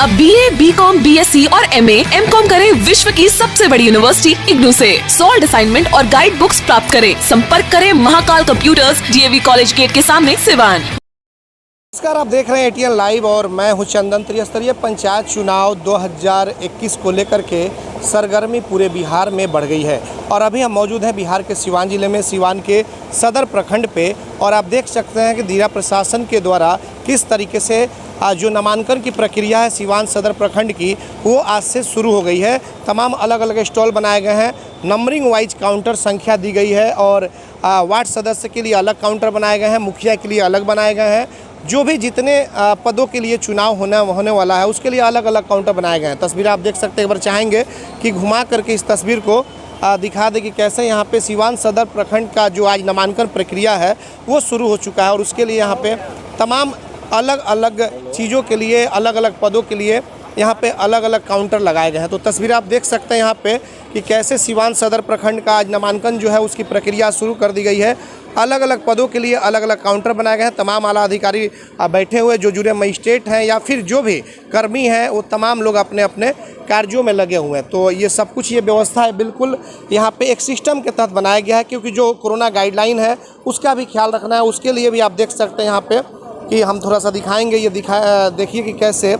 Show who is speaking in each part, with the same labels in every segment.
Speaker 1: अब BA, BCom, BSc और MA, MCom करें विश्व की सबसे बड़ी यूनिवर्सिटी इग्नू से। सॉल्ड असाइनमेंट और गाइड बुक्स प्राप्त करें। संपर्क करें Mahakal computers, DAV college gate के सामने, सिवान।
Speaker 2: नमस्कार, आप देख रहे हैं ATN लाइव और मैं हूं चंदन। त्रिस्तरीय पंचायत चुनाव 2021 को लेकर के सरगर्मी पूरे बिहार में बढ़ गई है और अभी हम मौजूद हैं बिहार के सिवान जिले में, सिवान के सदर प्रखंड पे। और आप देख सकते हैं कि जिला प्रशासन के द्वारा किस तरीके से जो नामांकन की प्रक्रिया है सिवान सदर प्रखंड की, वो आज से शुरू हो गई है। तमाम अलग अलग स्टॉल बनाए गए हैं, नंबरिंग वाइज काउंटर संख्या दी गई है और वार्ड सदस्य के लिए अलग काउंटर बनाए गए हैं, मुखिया के लिए अलग बनाए गए हैं। जो भी जितने पदों के लिए चुनाव होने वाला है उसके लिए अलग अलग काउंटर बनाए गए हैं। तस्वीर आप देख सकते हैं, एक बार चाहेंगे कि घुमा करके इस तस्वीर को दिखा दे कि कैसे यहाँ पे सिवान सदर प्रखंड का जो आज नामांकन प्रक्रिया है वो शुरू हो चुका है और उसके लिए यहाँ पे तमाम अलग अलग चीज़ों के लिए, अलग अलग पदों के लिए यहाँ पे अलग अलग काउंटर लगाए गए हैं। तो तस्वीर आप देख सकते हैं यहाँ पे कि कैसे सिवान सदर प्रखंड का आज नामांकन जो है उसकी प्रक्रिया शुरू कर दी गई है। अलग अलग पदों के लिए अलग अलग काउंटर बनाए गए हैं। तमाम आला अधिकारी बैठे हुए, जो जुड़े मजिस्ट्रेट हैं या फिर जो भी कर्मी हैं, वो तमाम लोग अपने अपने कार्यों में लगे हुए हैं। तो ये सब कुछ, ये व्यवस्था है बिल्कुल यहाँ पे एक सिस्टम के तहत बनाया गया है, क्योंकि जो कोरोना गाइडलाइन है उसका भी ख्याल रखना है। उसके लिए भी आप देख सकते हैं यहाँ पे कि हम थोड़ा सा दिखाएंगे, ये देखिए कि कैसे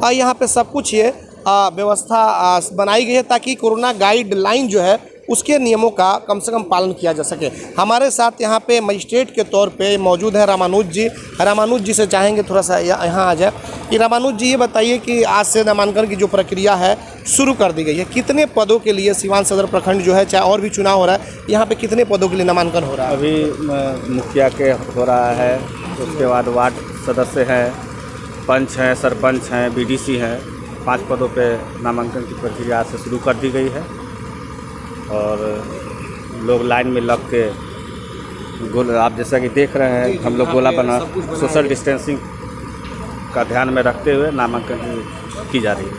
Speaker 2: यहाँ पे सब कुछ ये व्यवस्था बनाई गई है ताकि कोरोना गाइडलाइन जो है उसके नियमों का कम से कम पालन किया जा सके। हमारे साथ यहाँ पे मजिस्ट्रेट के तौर पे मौजूद है रामानुज जी। रामानुज जी से चाहेंगे थोड़ा सा यहाँ आ जाए कि रामानुज जी ये बताइए कि आज से नामांकन की जो प्रक्रिया है शुरू कर दी गई है, कितने पदों के लिए सिवान सदर प्रखंड जो है, चाहे और भी चुनाव हो रहा है, यहाँ पे कितने पदों के लिए नामांकन हो रहा है?
Speaker 3: अभी मुखिया के हो रहा है, उसके बाद वार्ड सदस्य हैं, पंच हैं, सरपंच हैं, BDC हैं। 5 पदों पे नामांकन की प्रक्रिया आज से शुरू कर दी गई है और लोग लाइन में लग के आप जैसा कि देख रहे हैं, हम लोग गोला बना सोशल डिस्टेंसिंग का ध्यान में रखते हुए नामांकन की जा रही है।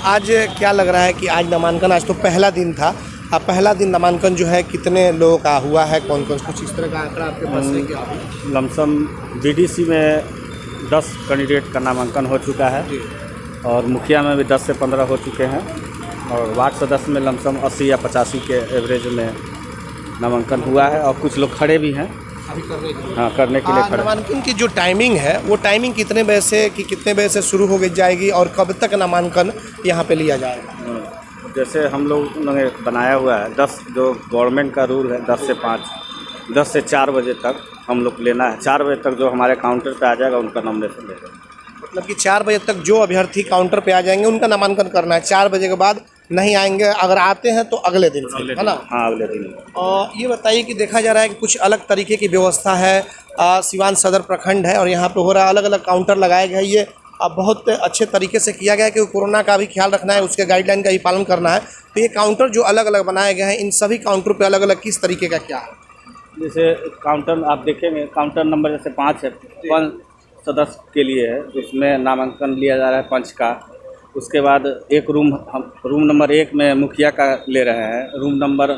Speaker 2: आज क्या लग रहा है कि आज नामांकन, आज तो पहला दिन था, अब पहला दिन नामांकन जो है कितने लोगों का हुआ है, कौन कौन, कुछ इस तरह का आंकड़ा आपके पास है क्या?
Speaker 3: लमसम BDC में 10 कैंडिडेट का नामांकन हो चुका है और मुखिया में भी 10 से 15 हो चुके हैं और वार्ड सदस्य में लमसम 80 या 85 के एवरेज में नामांकन हुआ है और कुछ लोग खड़े भी हैं
Speaker 2: अभी
Speaker 3: करने के लिए खड़े।
Speaker 2: नामांकन की जो टाइमिंग है वो टाइमिंग कितने बजे से शुरू हो जाएगी और कब तक नामांकन यहाँ पे लिया जाएगा?
Speaker 3: जैसे हम लोग ने बनाया हुआ है 10, जो गवर्नमेंट का रूल है 10 से 5, 10 से 4 बजे तक हम लोग लेना है। 4 बजे तक जो हमारे काउंटर पे आ जाएगा उनका नॉमिनेशन लेगा।
Speaker 2: मतलब कि 4 बजे तक जो अभ्यर्थी काउंटर पे आ जाएंगे उनका नामांकन करना है। 4 बजे के बाद नहीं आएंगे, अगर आते हैं तो अगले दिन से, है ना?
Speaker 3: हाँ, अगले दिन।
Speaker 2: और ये बताइए कि देखा जा रहा है कि कुछ अलग तरीके की व्यवस्था है, सिवान सदर प्रखंड है और यहाँ पे हो रहा है, अलग अलग काउंटर लगाए गए। ये बहुत अच्छे तरीके से किया गया है कि कोरोना का भी ख्याल रखना है, उसके गाइडलाइन का भी पालन करना है। तो ये काउंटर जो अलग अलग बनाए गए हैं, इन सभी काउंटर पर अलग अलग किस तरीके का क्या है?
Speaker 3: जैसे काउंटर आप देखेंगे, काउंटर नंबर जैसे 5 है, 5 सदस्य के लिए है, उसमें नामांकन लिया जा रहा है पंच का। उसके बाद एक रूम नंबर 1 में मुखिया का ले रहे हैं, रूम नंबर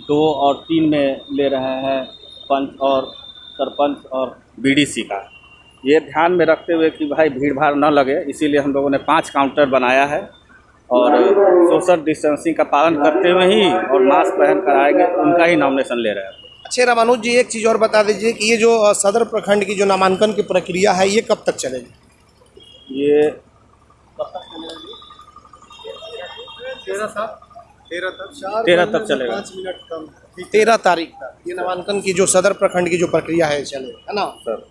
Speaker 3: 2 और 3 में ले रहे हैं पंच और सरपंच और BDC का। ये ध्यान में रखते हुए कि भाई भीड़ भाड़ न लगे, इसीलिए हम लोगों ने 5 काउंटर बनाया है और सोशल डिस्टेंसिंग का पालन करते हुए ही और मास्क पहन कर आएंगे, उनका ही नॉमिनेशन ले रहे हैं।
Speaker 2: अच्छा रामानुज जी, एक चीज़ और बता दीजिए कि ये जो सदर प्रखंड की जो नामांकन की प्रक्रिया है ये कब तक चलेगी?
Speaker 3: ये 13 तक चलेगा।
Speaker 2: 5 मिनट कम, 13 तारीख तक ये नामांकन की जो सदर प्रखंड की जो प्रक्रिया है चलेगी, है ना
Speaker 3: सर?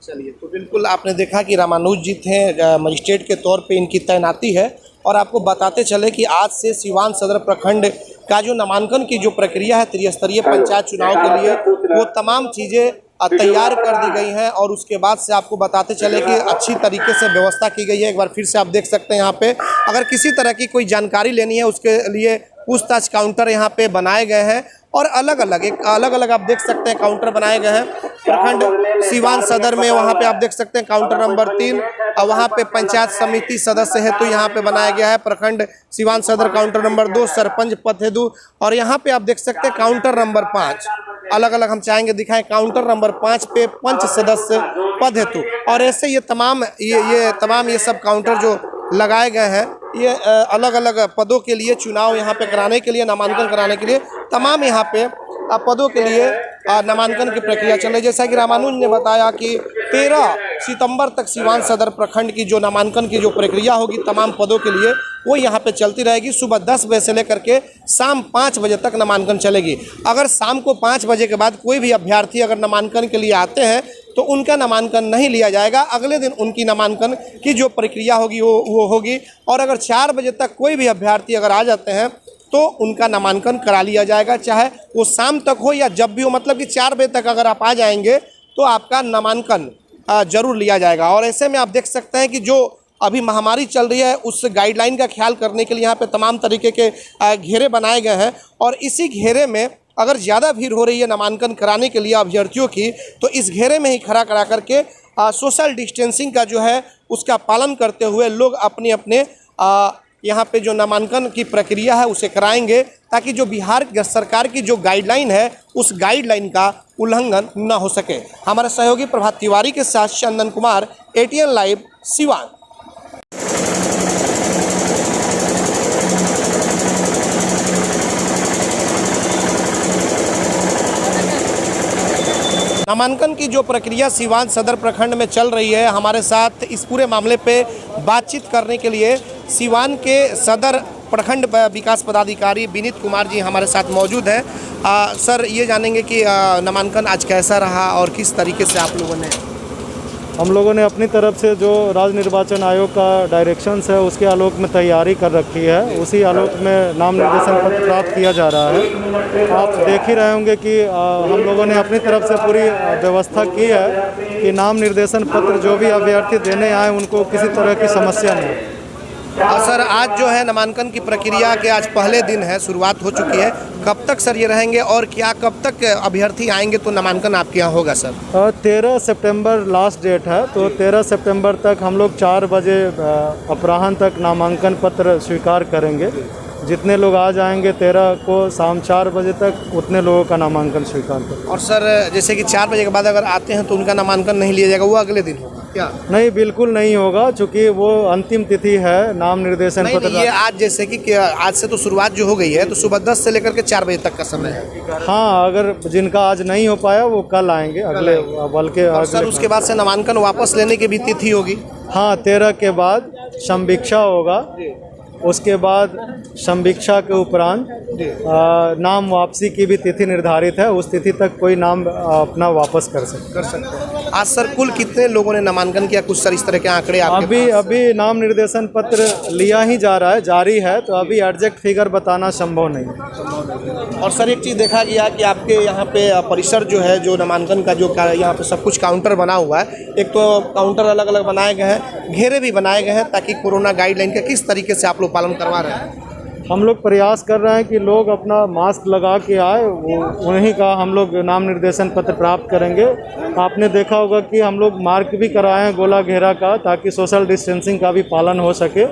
Speaker 2: चलिए, तो बिल्कुल आपने देखा कि रामानुज जी थे, मजिस्ट्रेट के तौर पे इनकी तैनाती है और आपको बताते चले कि आज से सिवान सदर प्रखंड का जो नामांकन की जो प्रक्रिया है त्रिस्तरीय पंचायत चुनाव के लिए, वो तमाम चीज़ें तैयार कर दी गई हैं और उसके बाद से आपको बताते चले कि अच्छी तरीके से व्यवस्था की गई है। एक बार फिर से आप देख सकते हैं यहाँ पे, अगर किसी तरह की कोई जानकारी लेनी है उसके लिए पूछताछ काउंटर यहाँ पे बनाए गए हैं और अलग अलग आप देख सकते हैं काउंटर बनाए गए हैं। प्रखंड सिवान सदर में वहाँ पे आप देख सकते हैं काउंटर नंबर 3 और वहाँ पे पंचायत समिति सदस्य है तो यहाँ पे बनाया गया है। प्रखंड सिवान सदर काउंटर नंबर 2 सरपंच पद हेतु और यहाँ पे आप देख सकते हैं काउंटर नंबर 5 अलग अलग हम चाहेंगे दिखाएं। काउंटर नंबर 5 पे पंच सदस्य पद हेतु और ऐसे ये तमाम ये सब काउंटर जो लगाए गए हैं, ये अलग अलग पदों के लिए चुनाव यहाँ पे कराने के लिए, नामांकन कराने के लिए तमाम यहाँ पे पदों के लिए नामांकन की प्रक्रिया चल रही है। जैसा कि रामानुज ने बताया कि 13 सितंबर तक सीवान सदर प्रखंड की जो नामांकन की जो प्रक्रिया होगी तमाम पदों के लिए वो यहाँ पे चलती रहेगी। सुबह 10 बजे से लेकर के शाम 5 बजे तक नामांकन चलेगी। अगर शाम को 5 बजे के बाद कोई भी अभ्यर्थी अगर नामांकन के लिए आते हैं तो उनका नामांकन नहीं लिया जाएगा। अगले दिन उनकी नामांकन की जो प्रक्रिया होगी वो होगी। और अगर 4 बजे तक कोई भी अभ्यर्थी अगर आ जाते हैं तो उनका नामांकन करा लिया जाएगा, चाहे वो शाम तक हो या जब भी हो। मतलब कि 4 बजे तक अगर आप आ जाएंगे तो आपका नामांकन जरूर लिया जाएगा। और ऐसे में आप देख सकते हैं कि जो अभी महामारी चल रही है उस गाइडलाइन का ख्याल करने के लिए यहाँ पे तमाम तरीके के घेरे बनाए गए हैं। और इसी घेरे में अगर ज़्यादा भीड़ हो रही है नामांकन कराने के लिए अभ्यर्थियों की, तो इस घेरे में ही खड़ा करा करके सोशल डिस्टेंसिंग का जो है उसका पालन करते हुए लोग अपने अपने यहाँ पे जो नामांकन की प्रक्रिया है उसे कराएंगे, ताकि जो बिहार सरकार की जो गाइडलाइन है उस गाइडलाइन का उल्लंघन न हो सके। हमारे सहयोगी प्रभात तिवारी के साथ चंदन कुमार, एटीएन लाइव, सिवान। नामांकन की जो प्रक्रिया सिवान सदर प्रखंड में चल रही है, हमारे साथ इस पूरे मामले पे बातचीत करने के लिए सिवान के सदर प्रखंड विकास पदाधिकारी विनीत कुमार जी हमारे साथ मौजूद हैं। सर, ये जानेंगे कि नामांकन आज कैसा रहा और किस तरीके से आप लोगों ने?
Speaker 4: हम लोगों ने अपनी तरफ से जो राज्य निर्वाचन आयोग का डायरेक्शंस है उसके आलोक में तैयारी कर रखी है। उसी आलोक में नाम निर्देशन पत्र प्राप्त किया जा रहा है। आप देख ही रहे होंगे कि हम लोगों ने अपनी तरफ से पूरी व्यवस्था की है कि नाम निर्देशन पत्र जो भी अभ्यर्थी देने आए उनको किसी तरह की समस्या नहीं।
Speaker 2: सर, आज जो है नामांकन की प्रक्रिया के आज पहले दिन है, शुरुआत हो चुकी है। कब तक सर ये रहेंगे और क्या कब तक अभ्यर्थी आएंगे तो नामांकन आपके यहाँ होगा सर?
Speaker 4: 13 सितंबर लास्ट डेट है, तो 13 सितंबर तक हम लोग 4 बजे अपराह्न तक नामांकन पत्र स्वीकार करेंगे। जितने लोग आ जाएंगे 13 को शाम 4 बजे तक उतने लोगों का नामांकन स्वीकार करेंगे।
Speaker 2: और सर, जैसे कि 4 बजे के बाद अगर आते हैं तो उनका नामांकन नहीं लिया जाएगा, वो अगले दिन होगा क्या?
Speaker 4: नहीं, बिल्कुल नहीं होगा, चूँकि वो अंतिम तिथि है नाम निर्देशन पत्र।
Speaker 2: ये आज जैसे कि आज से तो शुरुआत जो हो गई है तो सुबह 10 से लेकर के 4 बजे तक का समय है।
Speaker 4: हाँ, अगर जिनका आज नहीं हो पाया वो कल आएंगे, अगले बल्कि
Speaker 2: सर उसके बाद से नामांकन वापस लेने की भी तिथि होगी?
Speaker 4: हाँ, 13 के बाद संवीक्षा होगा। उसके बाद संवीक्षा के उपरांत नाम वापसी की भी तिथि निर्धारित है। उस तिथि तक कोई नाम अपना वापस कर सकते
Speaker 2: हैं। आज सर कुल कितने लोगों ने नामांकन किया, कुछ सर इस तरह के आंकड़े आपके पास?
Speaker 4: अभी नाम निर्देशन पत्र लिया ही जा रहा है, जारी है, तो अभी एग्जैक्ट फिगर बताना संभव नहीं है।
Speaker 2: और सर एक चीज़ देखा गया कि आपके यहाँ पे परिसर जो है, जो नामांकन का जो यहाँ पे सब कुछ काउंटर बना हुआ है, एक तो काउंटर अलग अलग बनाए गए हैं, घेरे भी बनाए गए हैं, ताकि कोरोना गाइडलाइन का किस तरीके से आप लोग पालन करवा रहे हैं?
Speaker 4: हम लोग प्रयास कर रहे हैं कि लोग अपना मास्क लगा के आए, उन्हीं का हम लोग नाम निर्देशन पत्र प्राप्त करेंगे। आपने देखा होगा कि हम लोग मार्क भी कराए हैं गोला घेरा का, ताकि सोशल डिस्टेंसिंग का भी पालन हो सके।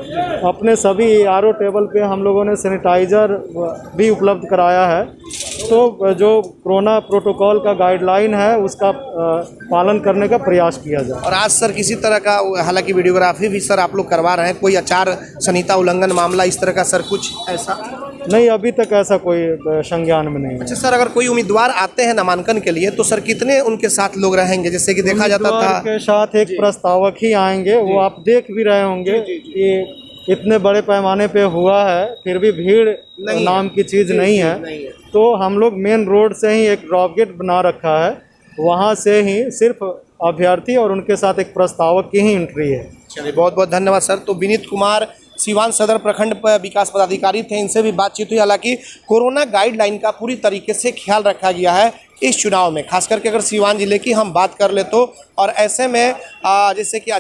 Speaker 4: अपने सभी आरओ टेबल पे हम लोगों ने सैनिटाइज़र भी उपलब्ध कराया है। तो जो कोरोना प्रोटोकॉल का गाइडलाइन है उसका पालन करने का प्रयास किया जाए।
Speaker 2: और आज सर किसी तरह का, हालांकि वीडियोग्राफी भी सर आप लोग करवा रहे हैं, कोई आचार संहिता उल्लंघन मामला इस तरह का सर कुछ ऐसा?
Speaker 4: नहीं, अभी तक ऐसा कोई संज्ञान में नहीं है।
Speaker 2: अच्छा सर, अगर कोई उम्मीदवार आते हैं नामांकन के लिए तो सर कितने उनके साथ लोग रहेंगे? जैसे कि देखा जाता था
Speaker 4: के साथ एक प्रस्तावक ही आएंगे। वो आप देख भी रहे होंगे कि इतने बड़े पैमाने पे हुआ है, फिर भी भीड़ नाम की चीज़ नहीं है। तो हम लोग मेन रोड से ही एक ड्रॉप गेट बना रखा है, वहाँ से ही सिर्फ अभ्यर्थी और उनके साथ एक प्रस्तावक की ही एंट्री है।
Speaker 2: चलिए, बहुत बहुत धन्यवाद सर। तो विनीत कुमार सिवान सदर प्रखंड विकास पदाधिकारी थे, इनसे भी बातचीत हुई। हालांकि कोरोना गाइडलाइन का पूरी तरीके से ख्याल रखा गया है इस चुनाव में, खास करके अगर सिवान जिले की हम बात कर ले तो। और ऐसे में जैसे कि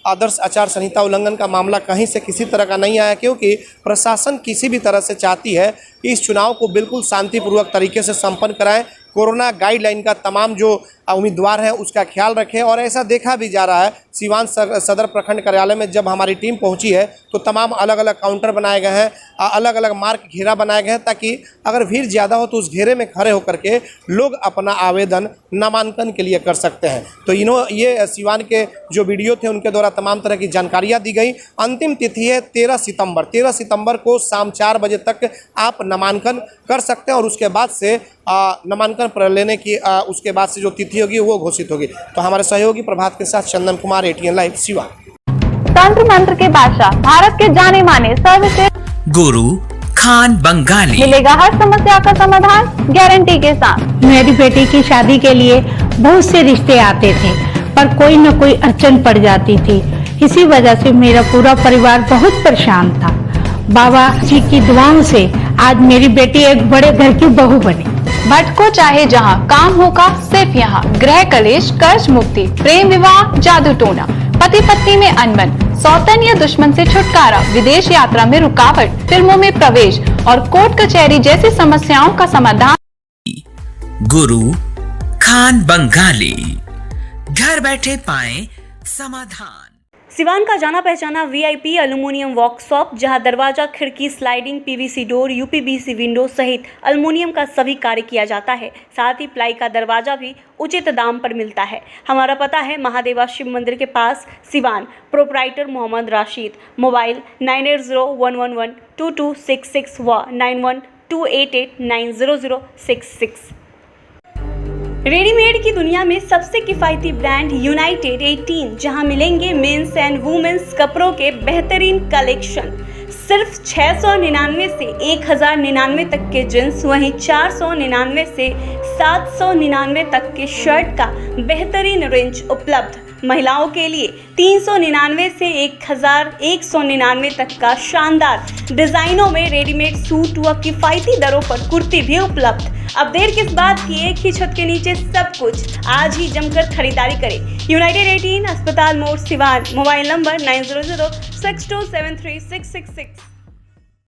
Speaker 2: आदर्श आचार संहिता उल्लंघन का मामला कहीं से किसी तरह का नहीं आया, क्योंकि प्रशासन किसी भी तरह से चाहती है कि इस चुनाव को बिल्कुल शांतिपूर्वक तरीके से संपन्न कराएं, कोरोना गाइडलाइन का तमाम जो उम्मीदवार हैं उसका ख्याल रखें। और ऐसा देखा भी जा रहा है, सिवान सदर प्रखंड कार्यालय में जब हमारी टीम पहुंची है तो तमाम अलग अलग काउंटर बनाए गए हैं, अलग अलग मार्क घेरा बनाए गए हैं, ताकि अगर भीड़ ज़्यादा हो तो उस घेरे में खड़े होकर के लोग अपना आवेदन नामांकन के लिए कर सकते हैं। तो ये सिवान के जो वीडियो थे उनके द्वारा तमाम तरह की जानकारियाँ दी गई। अंतिम तिथि है 13 सितंबर। 13 सितंबर को शाम 4 बजे तक आप नामांकन कर सकते हैं और उसके बाद से नामांकन पर लेने की उसके बाद से जो तिथि होगी वो घोषित होगी। तो हमारे सहयोगी प्रभात के साथ चंदन कुमार, ATN लाइव, सिवान।
Speaker 5: तंत्र मंत्र के बादशाह, भारत के जाने माने सर्वश्रेष्ठ
Speaker 6: गुरु खान बंगाली,
Speaker 5: मिलेगा हर समस्या का समाधान गारंटी के साथ।
Speaker 7: मेरी बेटी की शादी के लिए बहुत से रिश्ते आते थे, पर कोई न कोई अड़चन पड़ जाती थी। इसी वजह से मेरा पूरा परिवार बहुत परेशान था। बाबा जी की दुआओं से आज मेरी बेटी एक बड़े घर की बहू बनी।
Speaker 8: भटको चाहे जहां, काम होगा सिर्फ यहाँ। गृह कलेश, कर्ज मुक्ति, प्रेम विवाह, जादू टोना, पति पत्नी में अनबन, सौतन या दुश्मन से छुटकारा, विदेश यात्रा में रुकावट, फिल्मों में प्रवेश और कोर्ट कचहरी जैसी समस्याओं का समाधान।
Speaker 6: गुरु खान बंगाली, घर बैठे पाएं समाधान।
Speaker 9: सिवान का जाना पहचाना VIP एल्युमिनियम वर्कशॉप, जहां दरवाजा, खिड़की, sliding, PVC door, UPVC window सहित एल्युमिनियम का सभी कार्य किया जाता है। साथ ही प्लाई का दरवाजा भी उचित दाम पर मिलता है। हमारा पता है महादेवा शिव मंदिर के पास, सिवान। प्रोप्राइटर मोहम्मद राशिद। मोबाइल 9801112266 व 9128890066। रेडीमेड की दुनिया में सबसे किफ़ायती ब्रांड यूनाइटेड 18, जहां मिलेंगे मेंस एंड वुमेन्स कपड़ों के बेहतरीन कलेक्शन। सिर्फ 699 से 1099 तक के जींस, वहीं 499 से 799 तक के शर्ट का बेहतरीन रेंज उपलब्ध। महिलाओं के लिए 399 से 1199 तक का शानदार डिजाइनों में रेडीमेड सूट व किफ़ायती दरों पर कुर्ती भी उपलब्ध। अब देर किस बात की, एक ही छत के नीचे सब कुछ। आज ही जमकर खरीदारी करें। यूनाइटेड 18, अस्पताल मोड़, सिवान। Mobile number 9006273666।